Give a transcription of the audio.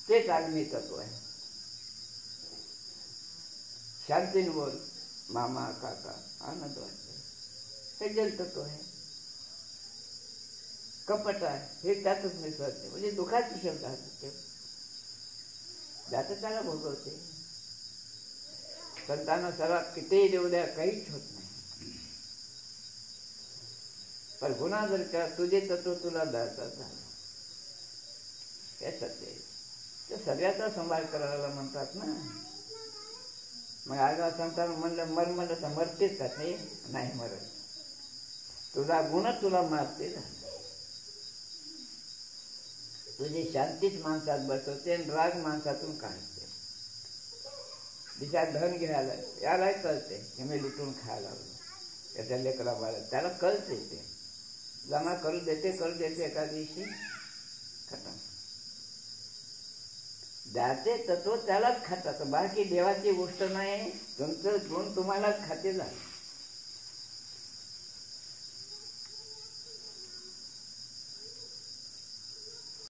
तेच अग्नी तत्व आहे. शांतीने बोल, मामा काका आनंद वाटतो, हे जल तत्व आहे. कपट आहे हे त्यातच मिसळते, म्हणजे दुःखाची शब्द असते, त्याचं त्याला भोगवते. संतांना सर्वात कितीही देऊ द्या काहीच होत नाही. पण गुन्हा जर का तुझे तत्व तुला दातात झालं, हे सत्य आहे. ते सगळ्याचा सांभाळ करायला म्हणतात ना. मग आगा संतांना म्हणलं मर म्हणलं तर मरतेच का? नाही मरत. तुझा गुण तुला मारते ना. तुझी शांतीच माणसात बसवते आणि राग माणसातून काढते. दिशा धन घ्यायला याला कळते की मी लुटून खायला लागलो, त्याच्या लेकरा बाळा त्याला कळते, ते जमा करून देते एका दिवशी खतम. द्याचे तत्व त्यालाच खातात, बाकी देवाची गोष्ट नाही. तुमचं गुण तुम्हालाच खाते झालं.